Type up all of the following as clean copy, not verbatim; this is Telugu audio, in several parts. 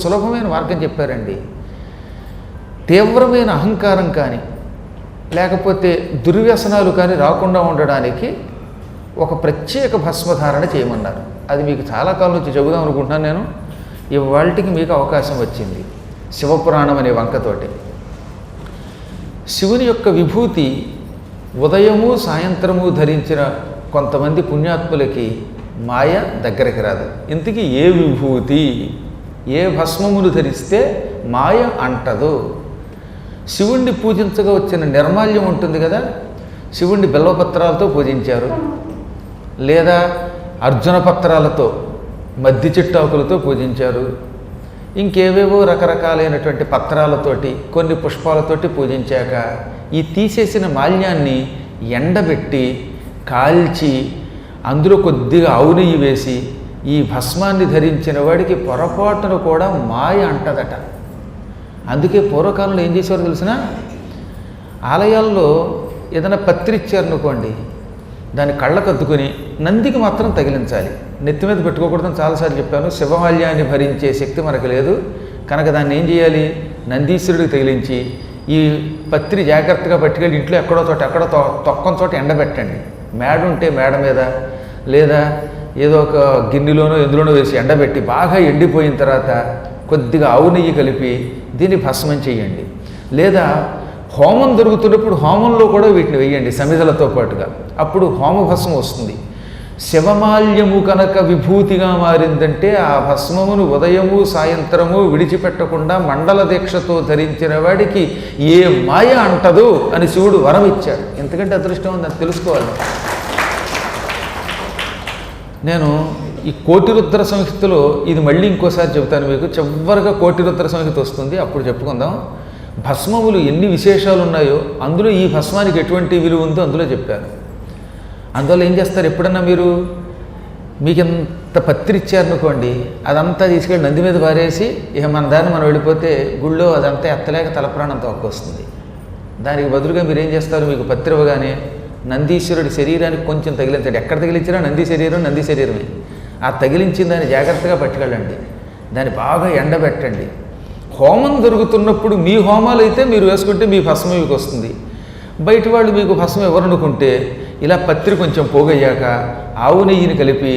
సులభమైన మార్గం చెప్పారండి. తీవ్రమైన అహంకారం కానీ లేకపోతే దుర్వ్యసనాలు కానీ రాకుండా ఉండడానికి ఒక ప్రత్యేక భస్మధారణ చేయమన్నారు. అది మీకు చాలా కాలం నుంచి చెబుదాం అనుకుంటున్నాను నేను. ఇవాళకి మీకు అవకాశం వచ్చింది. శివపురాణం అనే వంకతోటి శివుని యొక్క విభూతి ఉదయము సాయంత్రము ధరించిన కొంతమంది పుణ్యాత్ములకి మాయ దగ్గరికి రాదు. ఇంతకీ ఏ విభూతి, ఏ భస్మమును ధరిస్తే మాయ అంటదు? శివుణ్ణి పూజించగా వచ్చిన నిర్మాల్యం ఉంటుంది కదా, శివుణ్ణి బిల్వపత్రాలతో పూజించారు, లేదా అర్జున పత్రాలతో మద్ది చెట్టాకులతో పూజించారు, ఇంకేవేవో రకరకాలైనటువంటి పత్రాలతోటి కొన్ని పుష్పాలతోటి పూజించాక ఈ తీసేసిన మాల్యాన్ని ఎండబెట్టి కాల్చి అందులో కొద్దిగా ఆవు నెయ్యి వేసి ఈ భస్మాన్ని ధరించిన వాడికి పొరపాటును కూడా మాయ అంటదట. అందుకే పూర్వకాలంలో ఏం చేసేవారు తెలిసిన, ఆలయాల్లో ఏదైనా పత్రి ఇచ్చారనుకోండి, దాన్ని కళ్ళకద్దుకొని నందికి మాత్రం తగిలించాలి, నెత్తి మీద పెట్టుకోకూడదని చాలాసార్లు చెప్పాను. శివమాల్యాన్ని భరించే శక్తి మనకు లేదు కనుక దాన్ని ఏం చేయాలి, నందీశ్వరుడికి తగిలించి ఈ పత్రి జాగ్రత్తగా పట్టుకెళ్ళి ఇంట్లో ఎక్కడో తొక్కని చోట ఎండబెట్టండి. మేడ ఉంటే మేడ మీద లేదా ఏదో ఒక గిన్నెలోనో ఎందులోనో వేసి ఎండబెట్టి బాగా ఎండిపోయిన తర్వాత కొద్దిగా ఆవు నెయ్యి కలిపి దీన్ని భస్మం చేయండి. లేదా హోమం దొరుకుతున్నప్పుడు హోమంలో కూడా వీటిని వేయండి సమిధలతో పాటుగా, అప్పుడు హోమ భస్మం వస్తుంది. శివమాల్యము కనుక విభూతిగా మారిందంటే ఆ భస్మమును ఉదయము సాయంత్రము విడిచిపెట్టకుండా మండల దీక్షతో ధరించిన వాడికి ఏ మాయ అంటదు అని శివుడు వరం ఇచ్చాడు. ఎందుకంటే అదృష్టం ఉందని తెలుసుకోవాలి. నేను ఈ కోటిరుద్ర సంహితలో ఇది మళ్ళీ ఇంకోసారి చెబుతాను మీకు. చివరిగా కోటిరుద్ర సంహిత వస్తుంది, అప్పుడు చెప్పుకుందాం. భస్మములు ఎన్ని విశేషాలు ఉన్నాయో అందులో ఈ భస్మానికి ఎటువంటి విలువ ఉందో అందులో చెప్పారు. అందువల్ల ఏం చేస్తారు, ఎప్పుడన్నా మీకు ఎంత పత్రి ఇచ్చారనుకోండి, అదంతా తీసుకెళ్ళి నంది మీద పారేసి ఇక మన దాన్ని మనం వెళ్ళిపోతే గుళ్ళో అదంతా ఎత్తలేక తలప్రాణం తోక్కొస్తుంది. దానికి బదులుగా మీరు ఏం చేస్తారు, మీకు పత్రి ఇవ్వగానే నందీశ్వరుడి శరీరానికి కొంచెం తగిలించండి. ఎక్కడ తగిలించినా నంది శరీరమే. ఆ తగిలించిన దాన్ని జాగ్రత్తగా పట్టుకెళ్ళండి, దాన్ని బాగా ఎండబెట్టండి. హోమం జరుగుతున్నప్పుడు మీ హోమాలు అయితే మీరు వేసుకుంటే మీ భస్మం మీకు వస్తుంది. బయట వాళ్ళు మీకు భస్మం ఎవరనుకుంటే ఇలా పత్రి కొంచెం పోగయ్యాక ఆవు నెయ్యిని కలిపి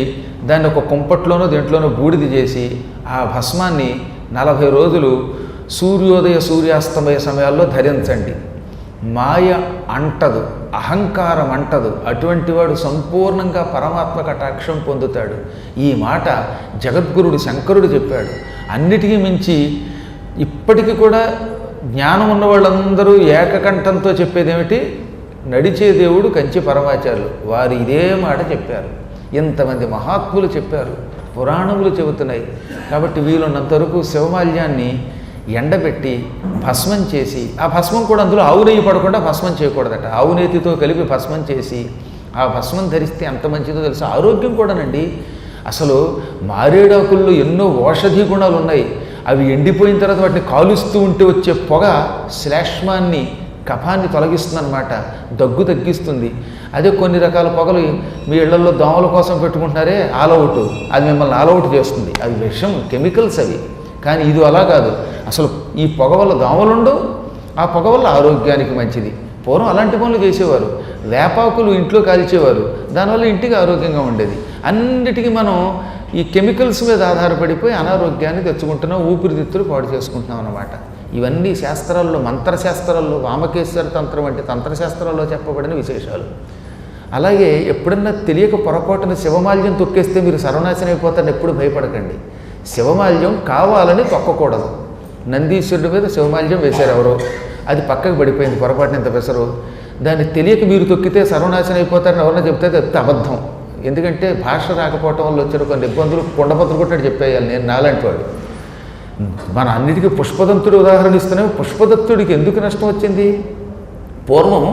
దాన్ని ఒక కుంపట్లోనో దేంట్లోనో బూడిద చేసి ఆ భస్మాన్ని 40 రోజులు సూర్యోదయ సూర్యాస్తమయ సమయాల్లో ధరించండి. మాయ అంటదు, అహంకారం అంటదు. అటువంటి వాడు సంపూర్ణంగా పరమాత్మ కటాక్షం పొందుతాడు. ఈ మాట జగద్గురుడు శంకరుడు చెప్పాడు. అన్నిటికీ మించి ఇప్పటికీ కూడా జ్ఞానం ఉన్న వాళ్ళందరూ ఏకకంఠంతో చెప్పేదేమిటి, నడిచే దేవుడు కంచి పరమాచార్యులు వారు ఇదే మాట చెప్పారు. ఇంతమంది మహాత్ములు చెప్పారు, పురాణములు చెబుతున్నాయి. కాబట్టి వీలున్నంత వరకు శివమాల్యాన్ని ఎండబెట్టి భస్మం చేసి, ఆ భస్మం కూడా అందులో ఆవు నెయ్యి పడకుండా భస్మం చేయకూడదట, ఆవు నేతితో కలిపి భస్మం చేసి ఆ భస్మం ధరిస్తే ఎంత మంచిదో తెలుసు. ఆరోగ్యం కూడానండి. అసలు మారేడాకుల్లో ఎన్నో ఔషధీ గుణాలు ఉన్నాయి. అవి ఎండిపోయిన తర్వాత వాటిని కాలుస్తూ ఉంటే వచ్చే పొగ శ్లేష్మాన్ని కఫాన్ని తొలగిస్తుందన్నమాట, దగ్గు తగ్గిస్తుంది. అదే కొన్ని రకాల పొగలు మీ ఇళ్లలో దోమల కోసం పెట్టుకుంటున్నారే ఆలౌట్, అది మిమ్మల్ని ఆలౌట్ చేస్తుంది. అవి విషం, కెమికల్స్ అవి. కానీ ఇది అలా కాదు. అసలు ఈ పొగ వల్ల దోమలుండవు, ఆ పొగ వల్ల ఆరోగ్యానికి మంచిది. పూర్వం అలాంటి పనులు చేసేవారు. వేపాకులు ఇంట్లో కాల్చేవారు, దానివల్ల ఇంటికి ఆరోగ్యంగా ఉండేది. అన్నిటికీ మనం ఈ కెమికల్స్ మీద ఆధారపడిపోయి అనారోగ్యాన్ని తెచ్చుకుంటున్నాం, ఊపిరితిత్తులు పాడు చేసుకుంటున్నాం అన్నమాట. ఇవన్నీ శాస్త్రాల్లో, మంత్రశాస్త్రాల్లో, వామకేశ్వర తంత్రం వంటి తంత్రశాస్త్రాల్లో చెప్పబడిన విశేషాలు. అలాగే ఎప్పుడన్నా తెలియక పొరపాటున శివమాల్యం తొక్కేస్తే మీరు సర్వనాశనం అయిపోతారని ఎప్పుడు భయపడకండి. శివమాల్యం కావాలని తొక్కకూడదు. నందీశ్వరుడి మీద శివమాల్యం వేశారు ఎవరో, అది పక్కకు పడిపోయింది పొరపాటున ఇంత పెసరు. దాన్ని తెలియక మీరు తొక్కితే సర్వనాశనం అయిపోతారని ఎవరన్నా చెప్తే అది అబద్ధం. ఎందుకంటే భాష రాకపోవటం వల్ల వచ్చిన కొన్ని ఇబ్బందులు కొండపత్ర కొట్టినట్టు చెప్పేయాలి. నేను నాలాంటి వాడు. మన అన్నిటికీ పుష్పదత్తుడు ఉదాహరణ ఇస్తున్నాం. పుష్పదత్తుడికి ఎందుకు నష్టం వచ్చింది? పూర్వం